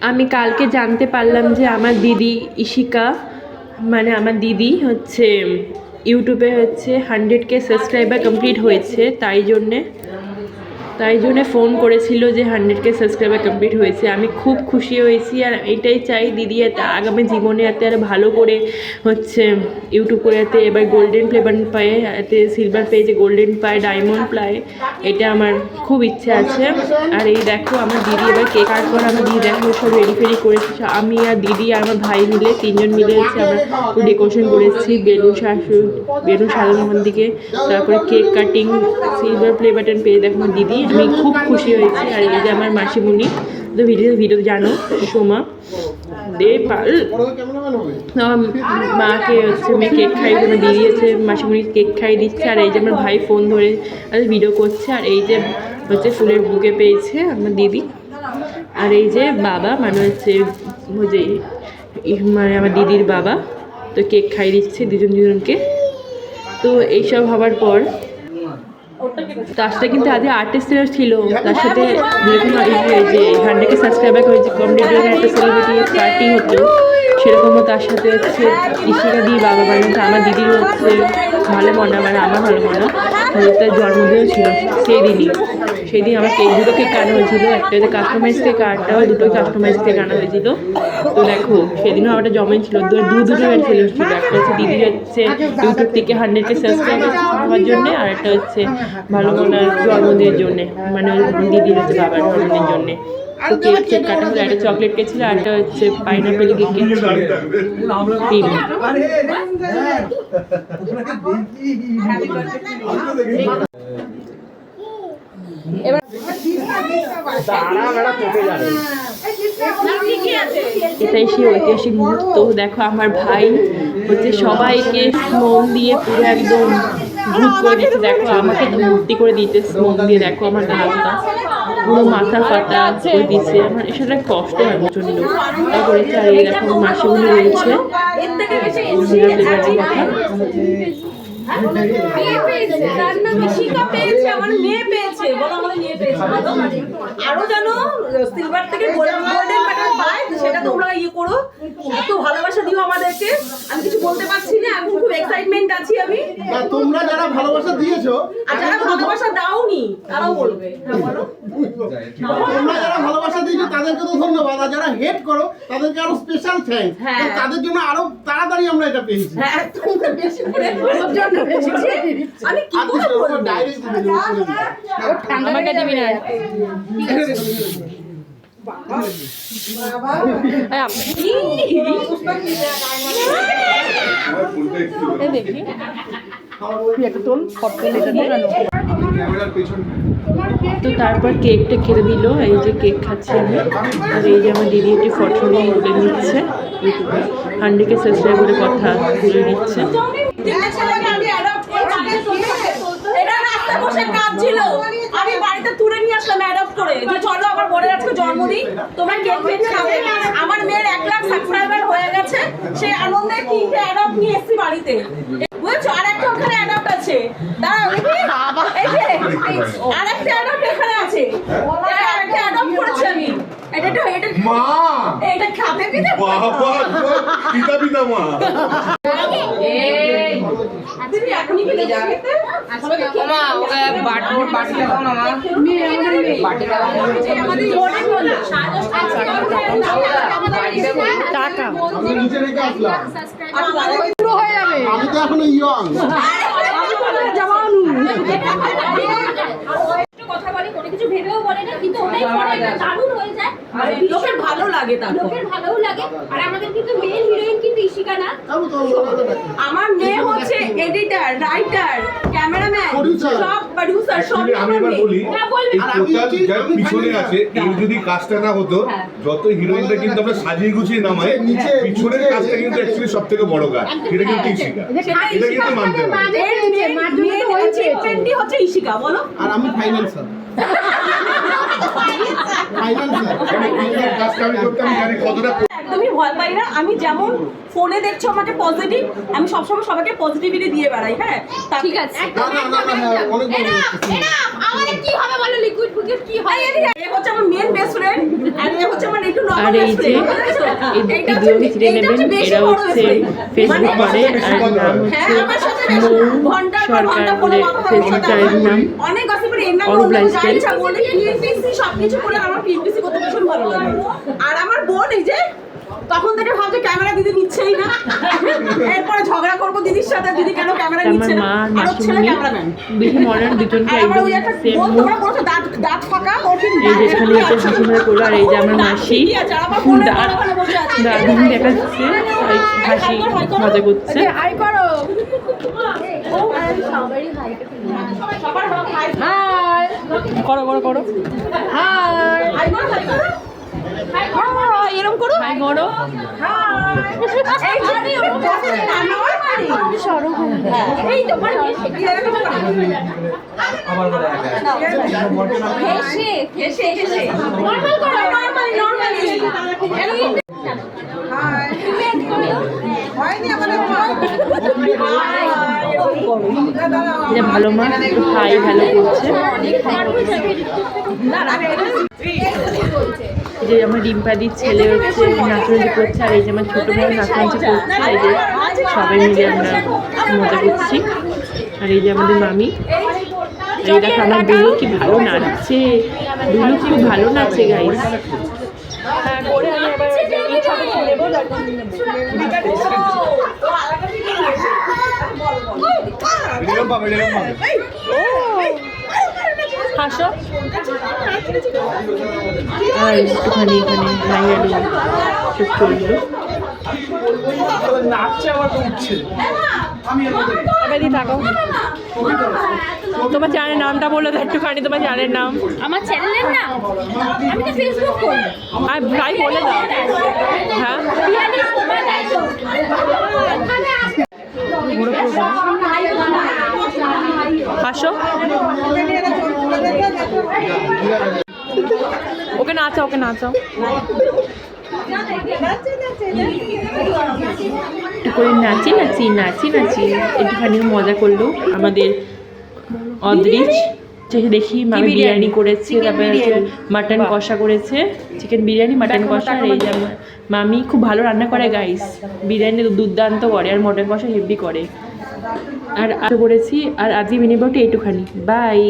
আমি কালকে জানতে পারলাম যে আমার দিদি ইশিকা মানে আমার দিদি হচ্ছে ইউটিউবে হচ্ছে 100K সাবস্ক্রাইবার কমপ্লিট হয়েছে, তাই জন্যে ফোন করেছিল যে 100K সাবস্ক্রাইবার কমপ্লিট হয়েছে। আমি খুব খুশি হয়েছি আর এটাই চাই দিদি এতে আগামী জীবনে এতে আরও ভালো করে হচ্ছে ইউটিউব করে এতে এবার গোল্ডেন প্লে বাটন পায়, এতে সিলভার পেয়েছে, গোল্ডেন পায়, ডায়মন্ড পায়, এটা আমার খুব ইচ্ছে আছে। আর এই দেখো আমার দিদি এবার কেক কাটবো, আমার দিদি দেখো সব রেডি ফেডি করেছে, আমি আর দিদি আর আমার ভাই মিলে 3জন মিলে হচ্ছে আমরা ডেকোরেশন করেছি, বেলুন সাজানোর দিকে, তারপরে cake cutting, silver play button পেয়ে দেখো আমার দিদি, আমি খুব খুশি হয়েছি। আর এই যে আমার মাসিমণি, তো ভিডিও জানো সোমা দে পাল মাকে হচ্ছে মেয়ে কেক খাইয়ে আমার দিদি হচ্ছে মাসিমণি কেক খাইয়ে দিচ্ছে। আর এই যে আমার ভাই ফোন ধরে ভিডিও করছে। আর এই যে হচ্ছে ফুলের বুকে পেয়েছে আমার দিদি। আর এই যে বাবা মানে হচ্ছে মানে আমার দিদির বাবা, তো কেক খাইয়ে দিচ্ছে দুজনকে। তো এইসব হওয়ার পর তার সাথে কিন্তু আজকে আর্টিস্টরা ছিল, তার সাথে যেরকম যে 100K সাবস্ক্রাইবার হয়েছে কমপ্লিট একটা সেলিব্রিটি পার্টি হতো, সেরকমও তার সাথে হচ্ছে ইশিকা দিয়ে বাবা বানাতে আমার দিদির হচ্ছে ভালো মনে মানে আমার ভালো মনে তার জন্মদিনও ছিল সেই দিন আমার দুটো কেক কাটা হয়েছিল, একটা হচ্ছে কাস্টমাইজ কেক আরটা দুটো কাস্টমাইজ কেক আনা হয়েছিল। তো দেখো সেদিনও আমার জমেন ছিল, দুটো ছিল, একটা হচ্ছে দিদি হচ্ছে ইউটিউব থেকে 100K সাবস্ক্রাইবার হওয়ার জন্যে, আর একটা হচ্ছে ভালো মনে জন্মদিনের জন্যে মানে দিদির হচ্ছে বাবার জন্মদিনের জন্যে। তো কেক কাটা হলো, একটা চকলেট কেক ছিল, একটা হচ্ছে পাইনাপেল কেক ছিল। এটাই সেই ঐতিহাসিক মুহূর্ত। দেখো আমার ভাই হচ্ছে সবাইকে মন দিয়ে পুরো একদম গ্রুপ করে দিচ্ছে, দেখো আমাকে ভর্তি করে দিতে মন দিয়ে, দেখো আমার হাতটা পুরো মাথা পাতা করে দিচ্ছে, আমার সেটা কষ্ট হয় প্রচণ্ড করেছে। আর এই দেখো মাসিমণি রয়েছে কথা আরো জানো সিলভার থেকে গোল্ডেন মেডেল পায়, সেটা তোমরা ইয়ে করো, এত ভালোবাসা দিও আমাদেরকে। আমি কিছু বলতে পারছি না, এখন খুব এক্সাইটমেন্ট আছি আমি। তোমরা যারা ভালোবাসা দিয়েছো আর যারা ভালোবাসা দাওনি তারাও বলবে। তোমরা যারা ভালোবাসা দিয়েছো তাদেরকে তো ধন্যবাদ, আর যারা হেট করো তাদেরকে আরো স্পেশাল থ্যাঙ্কস। তাদের জন্য আরো তাড়াতাড়ি আমরা এটা পেয়েছি। হ্যাঁ তোমরা বেশি করে ওর জন্য পেয়েছি। আমি কি করে বলবো ডাইরেক্ট আমাকে দিবি না দেখি তো তারপর কেকটা খেতে দিল, এই যে কেক খাচ্ছি আমি। আর এই যে আমার দিদি একটি ফটো নিয়ে তুলে নিচ্ছে, 100K সাবস্ক্রাইবারের কথা তুলে নিচ্ছে। আমি বাড়িতে তুলে নিয়ে আসলাম অ্যাডপ্ট করে, যে চলো আমার বোনের আজকে জন্মদিন, তোমরা কেক কেটে খাবে। আমার মেয়ের 1 লাখ সাবস্ক্রাইবার হয়ে গেছে, সেই আনন্দে কিনতে অ্যাডপ্ট নিয়ে এসেছি বাড়িতে, বুঝছো? আর একটা ওখানে অ্যাডপ্ট আছে, দাঁড়াও এই যে আর একটা অ্যাডপ্ট এখানে আছে, আরেকটা অ্যাডপ্ট করেছি আমি। এটা মা এটা খাবে পিতা বাবা পিতা মা তুমি এখনই কি যাবে আসলে মা বাটি দাও না মা বাটি দাও আমাদের জোরে বলো টাকা আমি নিচে রেখে আসলাম, পুরো হয়ে যাবে, আমি তো এখনো ইয়ং। কথা বলে কোনো কিছু ভেবেও বলে না, কিন্তু ওটাই দারুণ হয়ে যায়, লোকের ভালো লাগে, লোকের ভালোও লাগে। আর আমাদের কিন্তু মেইন হিরোইন কিন্তু ইশিকা না, আমার মেয়ে হচ্ছে এডিটর, রাইটার, ক্যামেরাম্যান, সব প্রোডিউসার, সব আমি এবার বলি এই টোটাল যার পিছনে আছে, এই যদি কাজটা না হতো, যত হিরোইনটা কিন্তু আমরা সাজিয়ে গুছিয়ে নামাই, পিছনের কাজটা কিন্তু অ্যাকচুয়ালি সবথেকে বড় কাজ, এটা কিন্তু ইশিকা, এটা কিন্তু মানতে হবে। মেয়ের হচ্ছে ইশিকা, বলো। আর আমি ফাইন্যান্সার, কাজটা আমি করতে আমি জানি কতটা ভয় পাই না। আমি যেমন ফোনে দেখছো আমাকে পজিটিভ, আমি সবসময় সবাইকে পজিটিভিটি দিয়ে বেড়াই। হ্যাঁ ঠিক আছে অনেক ভালো। আমাদের কি হবে বলো, লিকুইড বুকের কি হবে? এ হচ্ছে আমার মেন বেস্ট ফ্রেন্ড আর এ হচ্ছে আমার একটু নরমাল আর এই বেস্ট যে ফ্রেন্ড। এই দুজনকে চিনে নেবেন, এরা হচ্ছে ফেসবুক করে আর নাম হচ্ছে মৌ সরকার বলে ফেসবুকের নাম। অনেক গসিপের এর নাম অরূপ বলতে লাইফস্টাইল। গাইছা বলে পিএনপিসি সবকিছু করে আমার পিএনপিসি করতে ভীষণ ভালো লাগে। আর আমার বোন এই যে তখন থেকে ভাবছে ক্যামেরা দিদি নিচ্ছেই না, এরপরে ঝগড়া করবো দিদির সাথে, দিদি কেন ক্যামেরা আমার নিচ্ছে না, মা আর আর ওর ছেলে মাসিমণি ক্যামেরাম্যান। বেশি মডার্ন, দুজনকে আর আমার একদম ওই একটা সেম বোন মুখ। তোমরা বলছো দাঁত দাঁত ফাঁকা, ওর কিন্তু এই দাঁত যে এখানে একটু হচ্ছে হাসিমুখে করলো, আর এই যে আমার মাসি দাঁত দাঁত দেখা যাচ্ছে, হাসি মজা করছে। হাই করো। সবারই হাই সবার হাই হাই করো করো করো হাই হাই করো হাই করো হাই এরকম করো হাই করো। এই জানি ওর কাছে আমার বাড়ি সরো এই তো মানে এরকম করো হেসে এসে এসে নরমাল করো নরমালি নরমালি এরকম যে ভালো মা একটু হাই ভালো করছে। যে আমার ডিম্পাদির ছেলে হচ্ছে নাচানাচি করছে, আর এই যে আমার ছোটো ভাই নাচানাচি করছে। এই যে সবাই মিলে আমরা মজা করছি। আর এই যে আমাদের মামি, এই দেখো আমার দুলু কি ভালো নাচছে, দুলু কি ভালো নাচে গাইস। হাসো আর একটুখানি এখানে হাই হ্যালো চুপ করলো। তোমার চ্যানেলের নামটা বলে দাও একটুখানি, তোমার চ্যানেলের নাম। আমার চ্যানেলের নাম, আমি তো ফেসবুক করি। আর তাই বলে দাও। হ্যাঁ হাসো, ওকে নাচাও, ওকে নাচাও একটু করে, নাচি নাচি নাচি নাচি একটুখানি মজা করলো আমাদের অদৃশ। দেখি মামি বিরিয়ানি করেছে, তারপরে হচ্ছে মাটন কষা করেছে, চিকেন বিরিয়ানি মাটন কষা। আর এই যে মামি খুব ভালো রান্না করে গাইস, বিরিয়ানি দুর্দান্ত করে আর মটন কষা হেভি করে। আর করেছি। আর আজকে মিনি ব্লগটা এইটুখানি, বাই।